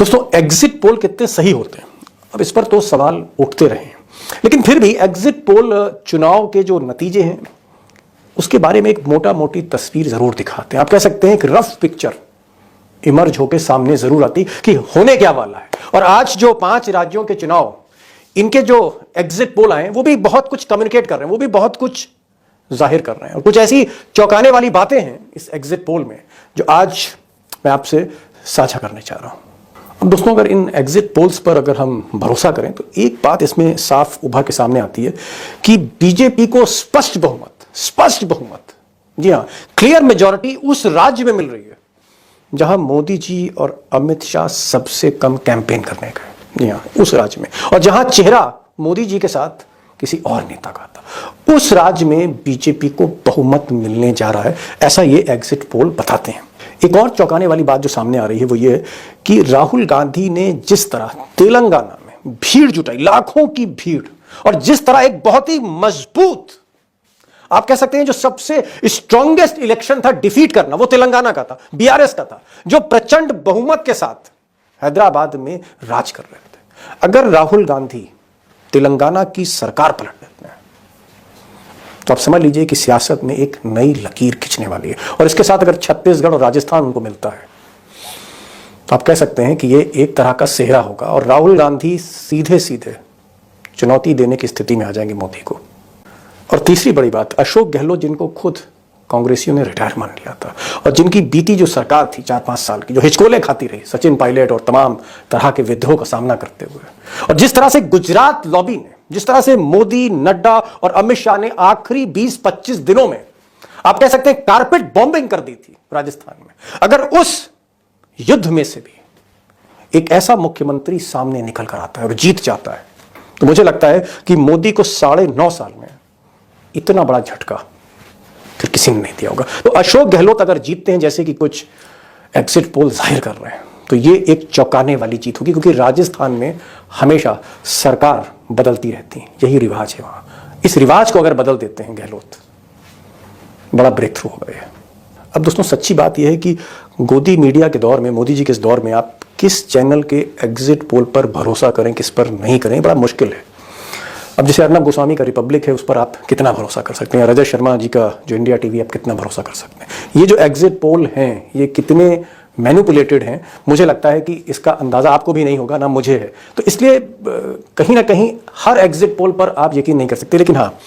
दोस्तों, exit poll कितने सही होते हैं, अब इस पर तो सवाल उठते रहे हैं, लेकिन फिर भी एग्जिट पोल चुनाव के जो नतीजे हैं उसके बारे में एक मोटा मोटी तस्वीर जरूर दिखाते हैं। आप कह सकते हैं एक रफ पिक्चर इमर्ज होकर सामने जरूर आती कि होने क्या वाला है। और आज जो 5 राज्यों के चुनाव, इनके जो एग्जिट पोल आए वो भी बहुत कुछ कम्युनिकेट कर रहे हैं, वो भी बहुत कुछ जाहिर कर रहे हैं, और कुछ ऐसी चौंकाने वाली बातें हैं इस एग्जिट पोल में जो आज मैं आपसे साझा करने चाह रहा हूं। अब दोस्तों, अगर इन एग्जिट पोल्स पर अगर हम भरोसा करें तो एक बात इसमें साफ उभर के सामने आती है कि बीजेपी को स्पष्ट बहुमत, जी हां, क्लियर मेजॉरिटी उस राज्य में मिल रही है जहां मोदी जी और अमित शाह सबसे कम कैंपेन करने गए, जी हां, उस राज्य में, और जहां चेहरा मोदी जी के साथ किसी और नेता का था, उस राज्य में बीजेपी को बहुमत मिलने जा रहा है, ऐसा ये एग्जिट पोल बताते हैं। एक और चौंकाने वाली बात जो सामने आ रही है वो ये है कि राहुल गांधी ने जिस तरह तेलंगाना में भीड़ जुटाई, लाखों की भीड़, और जिस तरह एक बहुत ही मजबूत, आप कह सकते हैं जो सबसे स्ट्रॉन्गेस्ट इलेक्शन था डिफीट करना, वो तेलंगाना का था, बीआरएस का था, जो प्रचंड बहुमत के साथ हैदराबाद में राज कर रहे थे। अगर राहुल गांधी तेलंगाना की सरकार पलट देते हैं तो आप समझ लीजिए कि सियासत में एक नई लकीर खींचने वाली है। और इसके साथ अगर छत्तीसगढ़ और राजस्थान उनको मिलता है तो आप कह सकते हैं कि ये एक तरह का सेहरा होगा और राहुल गांधी सीधे सीधे चुनौती देने की स्थिति में आ जाएंगे मोदी को। और तीसरी बड़ी बात, अशोक गहलोत, जिनको खुद कांग्रेसियों ने रिटायर मान लिया था और जिनकी बीती जो सरकार थी 4-5 साल की, जो हिचकोले खाती रही सचिन पायलट और तमाम तरह के विद्रोह का सामना करते हुए, और जिस तरह से गुजरात लॉबी ने, जिस तरह से मोदी, नड्डा और अमित शाह ने आखिरी 20-25 दिनों में, आप कह सकते हैं, कारपेट बॉम्बिंग कर दी थी राजस्थान में, अगर उस युद्ध में से भी एक ऐसा मुख्यमंत्री सामने निकल कर आता है और जीत जाता है तो मुझे लगता है कि मोदी को 9.5 साल में इतना बड़ा झटका फिर किसी ने नहीं दिया होगा। तो अशोक गहलोत अगर जीतते हैं, जैसे कि कुछ एग्जिट पोल जाहिर कर रहे हैं, तो ये एक चौंकाने वाली जीत होगी, क्योंकि राजस्थान में हमेशा सरकार बदलती रहती है, यही रिवाज है वहां। इस रिवाज को अगर बदल देते हैं गहलोत, बड़ा ब्रेक थ्रू होगा ये। अब दोस्तों, सच्ची बात यह है कि गोदी मीडिया के दौर में, मोदी जी के इस दौर में, आप किस चैनल के एग्जिट पोल पर भरोसा करें, किस पर नहीं करें, बड़ा मुश्किल है। अब जैसे अर्नब गोस्वामी का रिपब्लिक है, उस पर आप कितना भरोसा कर सकते हैं, रजत शर्मा जी का जो इंडिया टीवी, आप कितना भरोसा कर सकते हैं। ये जो एग्जिट पोल हैं, ये कितने मैनिपुलेटेड हैं, मुझे लगता है कि इसका अंदाजा आपको भी नहीं होगा, ना मुझे है। तो इसलिए कहीं ना कहीं हर एग्जिट पोल पर आप यकीन नहीं कर सकते। लेकिन हाँ,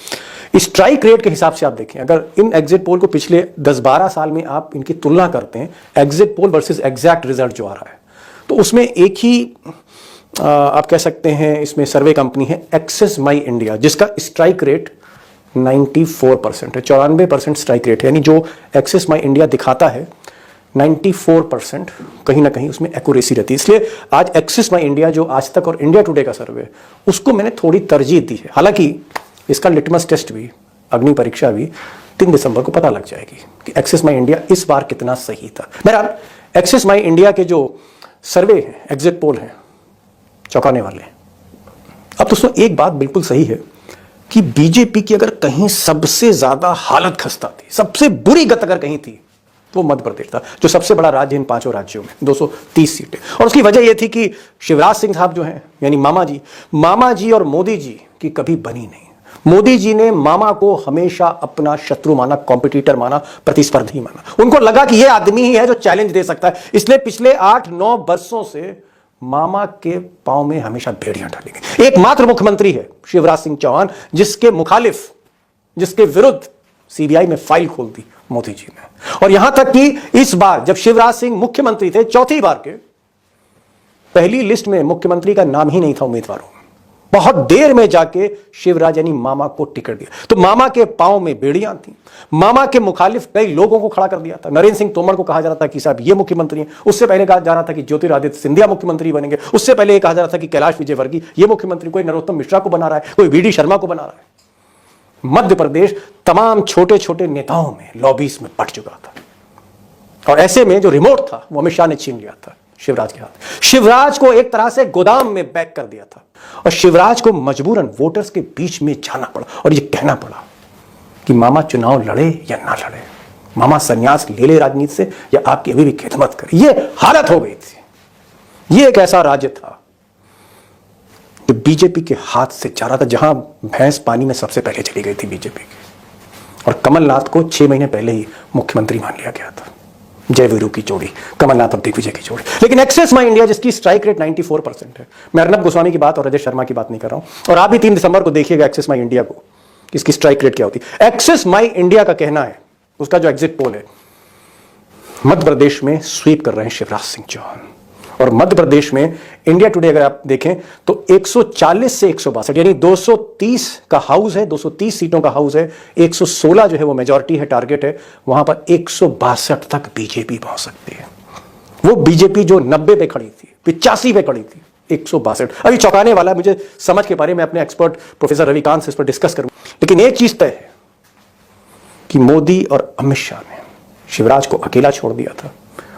स्ट्राइक रेट के हिसाब से आप देखें, अगर इन एग्जिट पोल को पिछले 10-12 साल में आप इनकी तुलना करते हैं, exit poll versus exact result जो आ रहा है, तो उसमें एक ही आप कह सकते हैं इसमें सर्वे कंपनी है एक्सेस माई इंडिया, जिसका स्ट्राइक रेट 94% है, 94% स्ट्राइक रेट है, यानी जो एक्सेस माई इंडिया दिखाता है 94% कहीं ना कहीं उसमें एक्यूरेसी रहती है। इसलिए आज एक्सेस माई इंडिया, जो आज तक और इंडिया टुडे का सर्वे, उसको मैंने थोड़ी तरजीह दी है। हालांकि इसका लिटमस टेस्ट भी, अग्नि परीक्षा भी 3 दिसंबर को पता लग जाएगी कि एक्सेस माई इंडिया इस बार कितना सही था। बहरहाल, एक्सेस माई इंडिया के जो सर्वे हैं, एग्जिट पोल हैं, चौंकाने वाले हैं। अब दोस्तों, एक बात बिल्कुल सही है कि बीजेपी की अगर कहीं सबसे ज्यादा हालत खस्ता थी, सबसे बुरी गत अगर कहीं थी, तो वो मध्य प्रदेश था, जो सबसे बड़ा राज्य इन 5 राज्यों में, 230 सीटें। और उसकी वजह यह थी कि शिवराज सिंह साहब जो हैं, यानी मामा जी और मोदी जी की कभी बनी नहीं। मोदी जी ने मामा को हमेशा अपना शत्रु माना, कॉम्पिटिटर माना, प्रतिस्पर्धी माना। उनको लगा कि यह आदमी ही है जो चैलेंज दे सकता है। इसलिए पिछले 8-9 वर्षों से मामा के पांव में हमेशा बेड़ियां डाली गई। एकमात्र मुख्यमंत्री है शिवराज सिंह चौहान जिसके मुखालिफ, जिसके विरुद्ध सीबीआई में फाइल खोल दी मोदी जी ने। और यहां तक कि इस बार जब शिवराज सिंह मुख्यमंत्री थे, 4थी बार के, पहली लिस्ट में मुख्यमंत्री का नाम ही नहीं था उम्मीदवारों में। बहुत देर में जाके शिवराज यानी मामा को टिकट दिया। तो मामा के पांव में बेड़ियां थी। मामा के मुखालिफ कई लोगों को खड़ा कर दिया था। नरेंद्र सिंह तोमर को कहा जा रहा था कि साहब ये मुख्यमंत्री हैं। उससे पहले कहा जा रहा था कि ज्योतिरादित्य सिंधिया मुख्यमंत्री बनेंगे। उससे पहले कहा जा रहा था कि कैलाश विजयवर्गीय ये मुख्यमंत्री, कोई नरोत्तम मिश्रा को बना रहा है, कोई वीडी शर्मा को बना रहा है। मध्य प्रदेश तमाम छोटे छोटे नेताओं में, लॉबीज में पट चुका था। और ऐसे में जो रिमोट था वो अमित शाह ने छीन लिया था शिवराज के हाथ। शिवराज को एक तरह से गोदाम में पैक कर दिया था और शिवराज को मजबूरन वोटर्स के बीच में जाना पड़ा और ये कहना पड़ा कि मामा चुनाव लड़े या ना लड़े, मामा संन्यास ले ले राजनीति से या आपकी अभी भी खिदमत करे। ये हालत हो गई थी। ये एक ऐसा राज्य था जो बीजेपी के हाथ से जा रहा था, जहां भैंस पानी में सबसे पहले चली गई थी बीजेपी की, और कमलनाथ को 6 महीने पहले ही मुख्यमंत्री मान लिया गया था। जय वीरू की जोड़ी, कमलनाथ और दिग्विजय की जोड़ी। लेकिन एक्सेस माई इंडिया, जिसकी स्ट्राइक रेट 94% है, मैं अर्नब गोस्वामी की बात और रजत शर्मा की बात नहीं कर रहा हूं, और आप भी 3 दिसंबर को देखिएगा एक्सेस माई इंडिया को, इसकी स्ट्राइक रेट क्या होती है। एक्सेस माई इंडिया का कहना है, उसका जो एग्जिट पोल है, मध्य प्रदेश में स्वीप कर रहे हैं शिवराज सिंह चौहान, और मध्य प्रदेश में इंडिया टुडे अगर आप देखें तो 140 से 162, यानी 230 का हाउस है, 230 सीटों का हाउस है, 116 जो है वो मेजॉरिटी है, टारगेट है, वहां पर 162 तक बीजेपी पहुंच सकती है। वो बीजेपी जो 90 पे खड़ी थी, 85 पे खड़ी थी, 162। अभी चौंकाने वाला, मुझे समझ के बारे में अपने एक्सपर्ट प्रोफेसर रविकांत से इस पर डिस्कस करूं, लेकिन एक चीज तय है कि मोदी और अमित शाह ने शिवराज को अकेला छोड़ दिया था।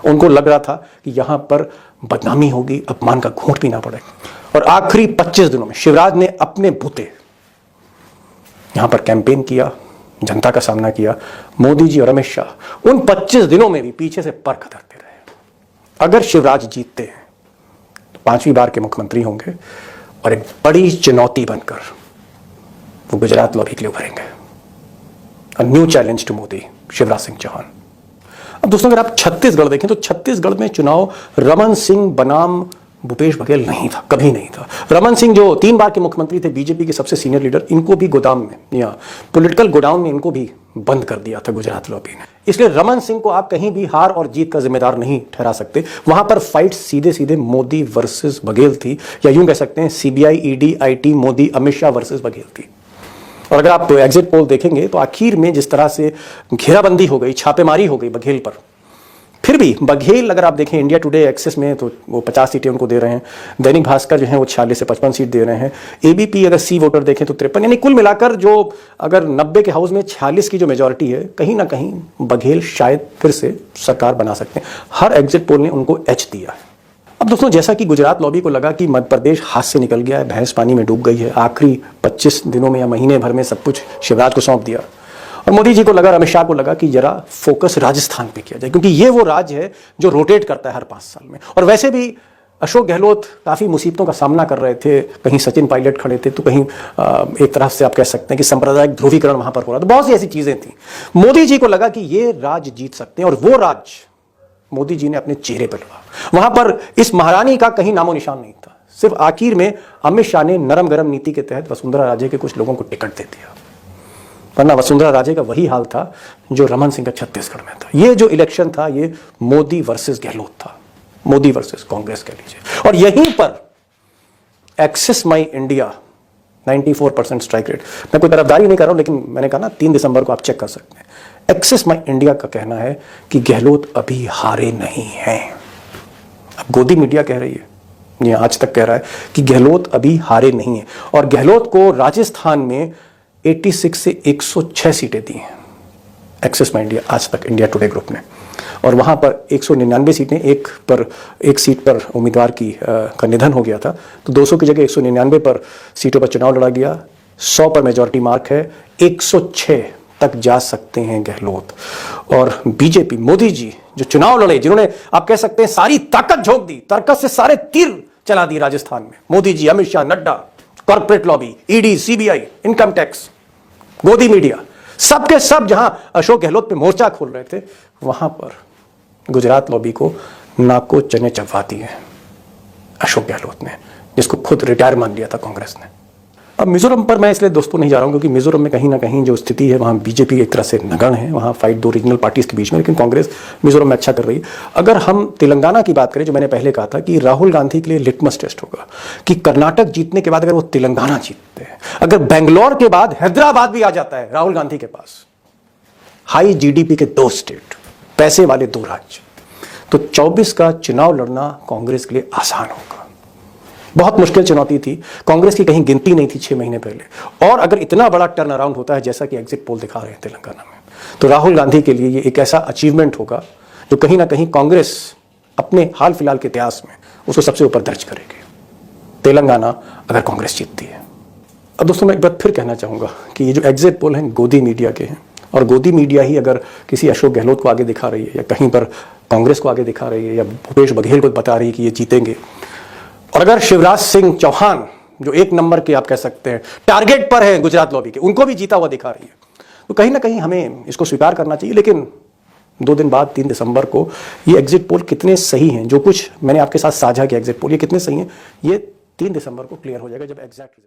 उनको लग रहा था कि यहां पर बदनामी होगी, अपमान का घूंट पीना पड़ेगा, और आखिरी 25 दिनों में शिवराज ने अपने बूते यहां पर कैंपेन किया, जनता का सामना किया। मोदी जी और अमित शाह उन 25 दिनों में भी पीछे से परख धरते रहे। अगर शिवराज जीतते हैं तो 5वीं बार के मुख्यमंत्री होंगे, और एक बड़ी चुनौती बनकर वो गुजरात लॉबी के लिए उभरेंगे। A new challenge to Modi, Shivraj Singh Chouhan. अब दोस्तों अगर आप छत्तीसगढ़ देखें तो छत्तीसगढ़ में चुनाव रमन सिंह बनाम भूपेश बघेल नहीं था, कभी नहीं था। रमन सिंह जो 3 बार के मुख्यमंत्री थे, बीजेपी के सबसे सीनियर लीडर, इनको भी गोदाम में या पॉलिटिकल गोडाउन में इनको भी बंद कर दिया था गुजरात लॉबी ने। इसलिए रमन सिंह को आप कहीं भी हार और जीत का जिम्मेदार नहीं ठहरा सकते। वहां पर फाइट सीधे सीधे मोदी वर्सेस बघेल थी, या यूं कह सकते हैं CBI, ED, IT, Modi, Amit Shah versus Baghel थी। और अगर आप एग्जिट पोल देखेंगे तो आखिर में जिस तरह से घेराबंदी हो गई, छापेमारी हो गई बघेल पर, फिर भी बघेल अगर आप देखें इंडिया टुडे एक्सेस में तो वो 50 सीटें उनको दे रहे हैं, दैनिक भास्कर जो है वो 46 से 55 सीट दे रहे हैं, एबीपी अगर सी वोटर देखें तो 53, यानी कुल मिलाकर जो अगर 90 के हाउस में 46 की जो मेजॉरिटी है, कहीं ना कहीं बघेल शायद फिर से सरकार बना सकते हैं। हर एग्जिट पोल ने उनको एच दिया है। अब दोस्तों जैसा कि गुजरात लॉबी को लगा कि मध्य प्रदेश हाथ से निकल गया है, भैंस पानी में डूब गई है, आखिरी 25 दिनों में या महीने भर में सब कुछ शिवराज को सौंप दिया, और मोदी जी को लगा, अमित शाह को लगा कि जरा फोकस राजस्थान पे किया जाए, क्योंकि ये वो राज्य है जो रोटेट करता है हर 5 साल में। और वैसे भी अशोक गहलोत काफी मुसीबतों का सामना कर रहे थे, कहीं सचिन पायलट खड़े थे, तो कहीं एक तरह से आप कह सकते हैं कि सांप्रदायिक ध्रुवीकरण वहां पर हो रहा था, बहुत सी ऐसी चीजें थी। मोदी जी को लगा कि ये राज्य जीत सकते हैं, और वो राज्य मोदी जी ने अपने चेहरे पर लगा। वहां पर इस महारानी का कहीं नामो निशान नहीं था। सिर्फ आखिर में अमित शाह ने नरम गरम नीति के तहत वसुंधरा राजे के कुछ लोगों को टिकट दे दिया, वरना वसुंधरा राजे का वही हाल था जो रमन सिंह का छत्तीसगढ़ में था। ये जो इलेक्शन था ये मोदी वर्सेस गहलोत था, मोदी वर्सेस कांग्रेस कह लीजिए। और यहीं पर एक्सेस माई इंडिया 94% स्ट्राइक रेट, मैं कोई तरफदारी नहीं कर रहा हूं, लेकिन मैंने कहा ना 3 दिसंबर को आप चेक कर सकते हैं। एक्सेस माई इंडिया का कहना है कि गहलोत अभी हारे नहीं हैं। अब गोदी मीडिया कह रही है, ये आज तक कह रहा है कि गहलोत अभी हारे नहीं है, और गहलोत को राजस्थान में 86 से 106 सीटें दी हैं एक्सेस माई इंडिया आज तक, इंडिया टुडे ग्रुप ने, और वहां पर 199 सीटें, एक सीट पर उम्मीदवार का निधन हो गया था, तो 200 की जगह 199 पर सीटों पर चुनाव लड़ा गया। 100 पर मेजॉरिटी मार्क है, 106 तक जा सकते हैं गहलोत। और बीजेपी, मोदी जी जो चुनाव लड़े, जिन्होंने आप कह सकते हैं सारी ताकत झोंक दी, तरकस से सारे तीर चला दी राजस्थान में, Modi ji, Amit Shah, Nadda, corporate lobby, ED, CBI, income tax, गोदी मीडिया, सबके सब जहां अशोक गहलोत पे मोर्चा खोल रहे थे, वहां पर गुजरात लॉबी को नाको चने चबवा दिए अशोक गहलोत ने, जिसको खुद रिटायर मान लिया था कांग्रेस ने। अब मिजोरम पर मैं इसलिए दोस्तों नहीं जा रहा हूं, क्योंकि मिजोरम में कहीं ना कहीं जो स्थिति है वहां बीजेपी एक तरह से नगण्य है, वहां फाइट 2 रीजनल पार्टीज के बीच में, लेकिन कांग्रेस मिजोरम में अच्छा कर रही है। अगर हम तेलंगाना की बात करें, जो मैंने पहले कहा था कि राहुल गांधी के लिए लिटमस टेस्ट होगा कि कर्नाटक जीतने के बाद अगर वो तेलंगाना जीतते हैं, अगर बेंगलोर के बाद हैदराबाद भी आ जाता है राहुल गांधी के पास, हाई जीडीपी के 2 स्टेट, पैसे वाले 2 राज्य, तो 24 का चुनाव लड़ना कांग्रेस के लिए आसान होगा। बहुत मुश्किल चुनौती थी, कांग्रेस की कहीं गिनती नहीं थी 6 महीने पहले, और अगर इतना बड़ा टर्न अराउंड होता है जैसा कि एग्जिट पोल दिखा रहे हैं तेलंगाना में, तो राहुल गांधी के लिए ये एक ऐसा अचीवमेंट होगा जो कहीं ना कहीं कांग्रेस अपने हाल फिलहाल के इतिहास में उसको सबसे ऊपर दर्ज करेगी, तेलंगाना अगर कांग्रेस जीतती है। अब दोस्तों मैं एक बात फिर कहना चाहूंगा कि ये जो एग्जिट पोल हैं गोदी मीडिया के हैं, और गोदी मीडिया ही अगर किसी अशोक गहलोत को आगे दिखा रही है, या कहीं पर कांग्रेस को आगे दिखा रही है, या भूपेश बघेल को बता रही है कि ये जीतेंगे, और अगर शिवराज सिंह चौहान जो एक नंबर के आप कह सकते हैं टारगेट पर है गुजरात लॉबी के, उनको भी जीता हुआ दिखा रही है, तो कहीं ना कहीं हमें इसको स्वीकार करना चाहिए। लेकिन 2 दिन बाद 3 दिसंबर को ये एग्जिट पोल कितने सही हैं, जो कुछ मैंने आपके साथ साझा किया एग्जिट पोल, ये कितने सही हैं, ये 3 दिसंबर को क्लियर हो जाएगा जब एग्जैक्ट